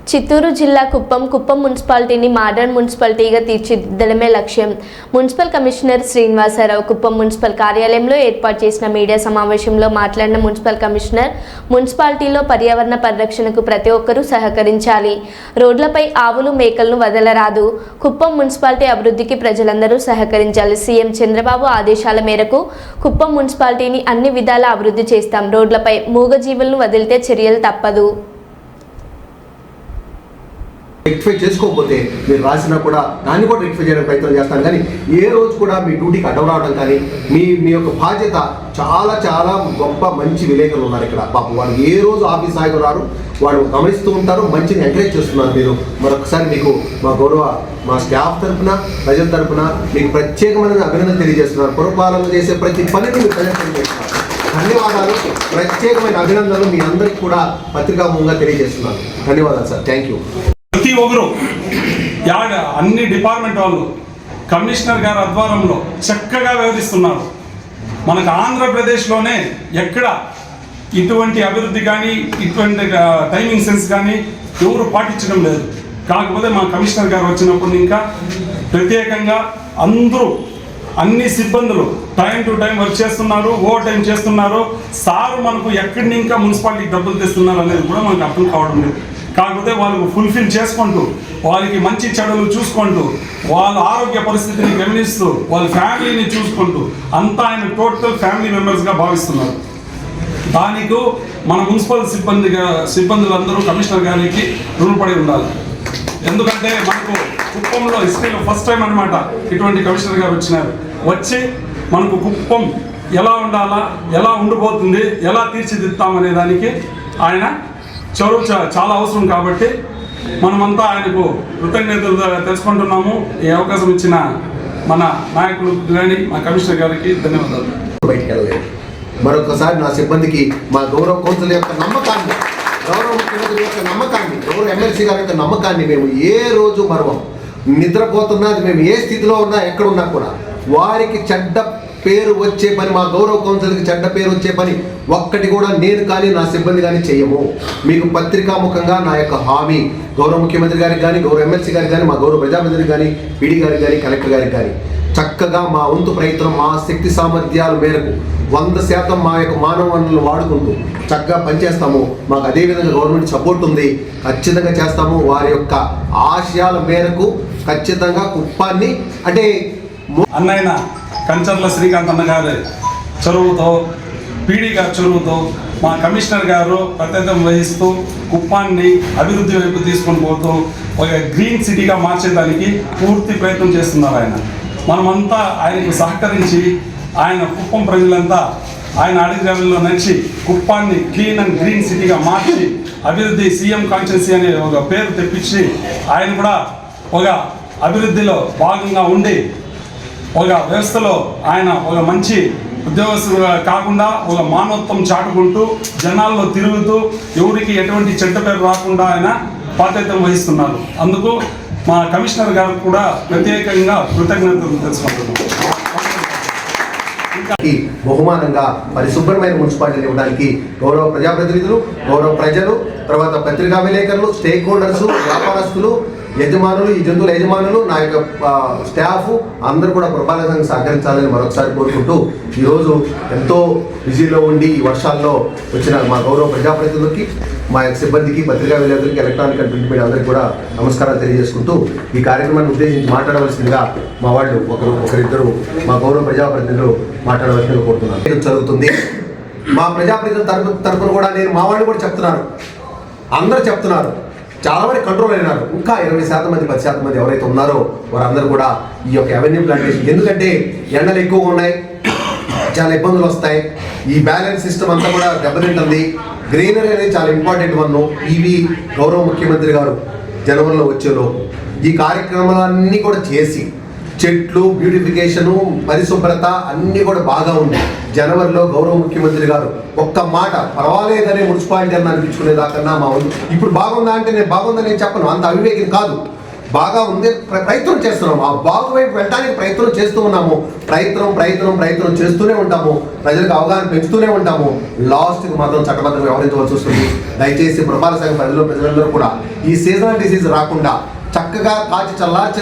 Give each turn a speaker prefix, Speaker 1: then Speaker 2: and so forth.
Speaker 1: చిత్తూరు జిల్లా కుప్పం మున్సిపాలిటీని మోడర్న్ మున్సిపాలిటీగా తీర్చిదిద్దడమే లక్ష్యం. Municipal commissioner Srinivasa Rao Kuppam municipal కార్యాలయంలో ఏర్పాటు చేసిన మీడియా సమావేశంలో మాట్లాడిన మున్సిపల్ కమిషనర్, మున్సిపాలిటీలో పర్యావరణ పరిరక్షణకు ప్రతి ఒక్కరూ సహకరించాలి. రోడ్లపై ఆవులు మేకలను వదలరాదు. కుప్పం మున్సిపాలిటీ అభివృద్ధికి ప్రజలందరూ సహకరించాలి. సీఎం చంద్రబాబు ఆదేశాల మేరకు కుప్పం మున్సిపాలిటీని అన్ని విధాల అభివృద్ధి చేస్తాం. రోడ్లపై మూగజీవులను వదిలితే చర్యలు తప్పదు.
Speaker 2: రెక్టిఫై చేసుకోకపోతే మీరు రాసినా కూడా దాన్ని కూడా రెక్టిఫై చేయడానికి ప్రయత్నం చేస్తాను. కానీ ఏ రోజు కూడా మీ డ్యూటీకి అడ్డం రావడం కానీ మీ యొక్క బాధ్యత చాలా గొప్ప మంచి విలేకరులు ఉన్నారు ఇక్కడ. పాపం వాళ్ళు ఏ రోజు ఆఫీస్ ఆగి రారు, వాళ్ళు గమనిస్తూ ఉంటారు, మంచిగా ఎంకరేజ్ చేస్తున్నారు. మీరు మరొకసారి మీకు మా స్టాఫ్ తరఫున, ప్రజల తరఫున మీకు ప్రత్యేకమైన అభినందన తెలియజేస్తున్నారు. పురపాలన చేసే ప్రతి పనిని మీరు ప్రజలు చేస్తున్నారు. ధన్యవాదాలు, ప్రత్యేకమైన అభినందనలు మీ అందరికీ కూడా పత్రికాముఖంగా తెలియజేస్తున్నాను. ధన్యవాదాలు సార్, థ్యాంక్ యూ.
Speaker 3: ప్రతి ఒక్కరు అన్ని డిపార్ట్మెంట్ వాళ్ళు కమిషనర్ గారి ఆధ్వర్యంలో చక్కగా వ్యవహరిస్తున్నారు. మనకు ఆంధ్రప్రదేశ్లోనే ఎక్కడ ఇటువంటి అభివృద్ధి కానీ ఇటువంటి టైమింగ్ సెన్స్ కానీ ఎవరు పాటించడం లేదు. కాకపోతే మా కమిషనర్ గారు వచ్చినప్పుడు ఇంకా ప్రత్యేకంగా అందరూ అన్ని సిబ్బందులు టైం టు టైం వర్క్ చేస్తున్నారు, ఓవర్ టైం చేస్తున్నారు. సారు మనకు ఎక్కడి ఇంకా మున్సిపాలిటీకి డబ్బులు తెస్తున్నారు అనేది కూడా మనకు అర్థం కావడం లేదు. కాకపోతే వాళ్ళకు ఫుల్ఫిల్ చేసుకుంటూ, వాళ్ళకి మంచి చెడులు చూసుకుంటూ, వాళ్ళ ఆరోగ్య పరిస్థితిని గమనిస్తూ, వాళ్ళ ఫ్యామిలీని చూసుకుంటూ అంతా ఆయన టోటల్ ఫ్యామిలీ మెంబర్స్గా భావిస్తున్నారు. దానికి మన మున్సిపల్ సిబ్బందులందరూ కమిషనర్ గారికి రుణపడి ఉండాలి. ఎందుకంటే మనకు కుప్పంలో హిస్టరీలో ఫస్ట్ టైం అనమాట ఇటువంటి కమిషనర్ గారు వచ్చినారు. వచ్చి మనకు కుప్పం ఎలా ఉండాలా, ఎలా ఉండిపోతుంది, ఎలా తీర్చిదిద్దామనే దానికి ఆయన చదువు చాలా అవసరం. కాబట్టి మనమంతా ఆయనకు కృతజ్ఞతలు తెలుసుకుంటున్నాము. ఈ అవకాశం ఇచ్చిన మన నాయకులకు కానీ మా కమిషనర్ గారికి ధన్యవాదాలు.
Speaker 2: బయటికి వెళ్ళలేదు. మరొకసారి నా సిబ్బందికి మా గౌరవ కౌన్సిల్ యొక్క నమ్మకాన్ని, గౌరవ ముఖ్యమంత్రి యొక్క నమ్మకాన్ని, గౌరవ ఎమ్మెల్సీ గారి యొక్క నమ్మకాన్ని మేము ఏ రోజు మరవం. నిద్రపోతున్నా మేము ఏ స్థితిలో ఉన్నా ఎక్కడున్నా కూడా వారికి చెడ్డ పేరు వచ్చే పని, మా గౌరవ కౌన్సిల్కి చెడ్డ పేరు వచ్చే పని ఒక్కటి కూడా నేను కానీ నా సిబ్బంది కానీ చెయ్యము. మీకు పత్రికాముఖంగా నా యొక్క హామీ గౌరవ ముఖ్యమంత్రి గారికి కానీ, గౌరవ ఎమ్మెల్సీ గారికి కానీ, మా గౌరవ ప్రజాప్రతినిధికి కానీ, పీడీ గారికి కానీ, కలెక్టర్ గారికి కానీ చక్కగా మా వంతు ప్రయత్నం, మా శక్తి సామర్థ్యాల మేరకు 100% మా యొక్క మానవ వనరులను వాడుకుంటూ చక్కగా పనిచేస్తాము. మాకు అదేవిధంగా గవర్నమెంట్ సపోర్ట్ ఉంది, ఖచ్చితంగా చేస్తాము. వారి యొక్క ఆశయాల మేరకు ఖచ్చితంగా కుప్పాన్ని అంటే
Speaker 3: అన్నైనా కంచర్ల శ్రీకాంత్ అన్న గారి చొరవతో, పీడీ గారి చొరవతో, మా కమిషనర్ గారు ప్రత్యేకం వహిస్తూ కుప్పాన్ని అభివృద్ధి వైపు తీసుకొని పోతూ ఒక గ్రీన్ సిటీగా మార్చేదానికి పూర్తి ప్రయత్నం చేస్తున్నారు ఆయన. మనమంతా ఆయనకు సహకరించి ఆయన కుప్పం ప్రజలంతా ఆయన అడుగుజాడల్లో నడిచి కుప్పాన్ని క్లీన్ అండ్ గ్రీన్ సిటీగా మార్చి అభివృద్ధి సీఎం కాన్స్టిట్యున్సీ అనే ఒక పేరు తెప్పించి ఆయన కూడా ఒక అభివృద్ధిలో భాగంగా ఉండి ఒక వ్యవస్థలో ఆయన ఒక మంచి ఉద్యోగస్తులు కాకుండా ఒక మానవత్వం చాటుకుంటూ జనాల్లో తిరుగుతూ ఎవరికి ఎటువంటి చెడ్డ పేరు రాకుండా ఆయన బాధ్యతలు వహిస్తున్నారు. అందుకు మా కమిషనర్ గారు కూడా ప్రత్యేకంగా కృతజ్ఞతలు తెలుసుకుంటున్నాం.
Speaker 2: బహుమానంగా పరిశుభ్రమైన మున్సిపాలిటీని ఇవ్వడానికి గౌరవ ప్రజాప్రతినిధులు, గౌరవ ప్రజలు, తర్వాత పత్రికా విలేకరులు, స్టేక్ హోల్డర్స్, వ్యాపారస్తులు, యజమానులు, ఈ జంతువుల యజమానులు, నా యొక్క స్టాఫ్ అందరూ కూడా పురపాలక సహకరించాలని మరొకసారి కోరుకుంటూ ఈరోజు ఎంతో బిజీలో ఉండి ఈ వర్షాల్లో వచ్చిన మా గౌరవ ప్రజాప్రతినిధులకి, మా యొక్క సిబ్బందికి, పత్రికా విలేకరులకి, ఎలక్ట్రానిక్ అండ్ ప్రింట్ మీడియా అందరికీ కూడా నమస్కారాలు తెలియజేసుకుంటూ ఈ కార్యక్రమాన్ని ఉద్దేశించి మాట్లాడవలసిందిగా మా వాళ్ళు ఒకరిద్దరు మా గౌరవ ప్రజాప్రతినిధులు మాట్లాడవలసిందిగా కోరుతున్నాను. జరుగుతుంది మా ప్రజాప్రతినిధుల తరఫున కూడా నేను మా వాళ్ళు కూడా చెప్తున్నాను, అందరూ చెప్తున్నారు, చాలా మంది కంట్రోల్ అయినారు. ఇంకా 20% మంది 10% మంది ఎవరైతే ఉన్నారో వారందరూ కూడా ఈ యొక్క అవెన్యూ ప్లాంటేషన్, ఎందుకంటే ఎండలు ఎక్కువగా ఉన్నాయి, చాలా ఇబ్బందులు వస్తాయి, ఈ బ్యాలెన్స్ సిస్టమ్ అంతా కూడా దెబ్బతింటుంది. గ్రీనరీ అనేది చాలా ఇంపార్టెంట్ వన్. ఇవి గౌరవ ముఖ్యమంత్రి గారు జనవరిలో వచ్చేలో ఈ కార్యక్రమాలన్నీ కూడా చేసి చెట్లు, బ్యూటిఫికేషను, పరిశుభ్రత అన్నీ కూడా బాగా ఉంది. జనవరిలో గౌరవ ముఖ్యమంత్రి గారు ఒక్క మాట పర్వాలేదనే మున్సిపాలిటీ అని అనిపించుకునేదాకన్నా మా ఇప్పుడు బాగుందా అంటే నేను బాగుందని చెప్పను, అంత అవివేకం కాదు. బాగా ఉంది, ప్రయత్నం చేస్తున్నాము. ఆ బాగు వైపు వెళ్ళడానికి ప్రయత్నం చేస్తూ ఉన్నాము. ప్రయత్నం చేస్తూనే ఉంటాము. ప్రజలకు అవగాహన పెంచుతూనే ఉంటాము. లాస్ట్కి మాత్రం చట్టబద్ధంగా వ్యవహరించవలసి వస్తుంది. దయచేసి పురపాలక సంఘ ప్రజలందరూ కూడా ఈ సీజనల్ డిసీజ్ రాకుండా చక్కగా కాచి చల్లార్చి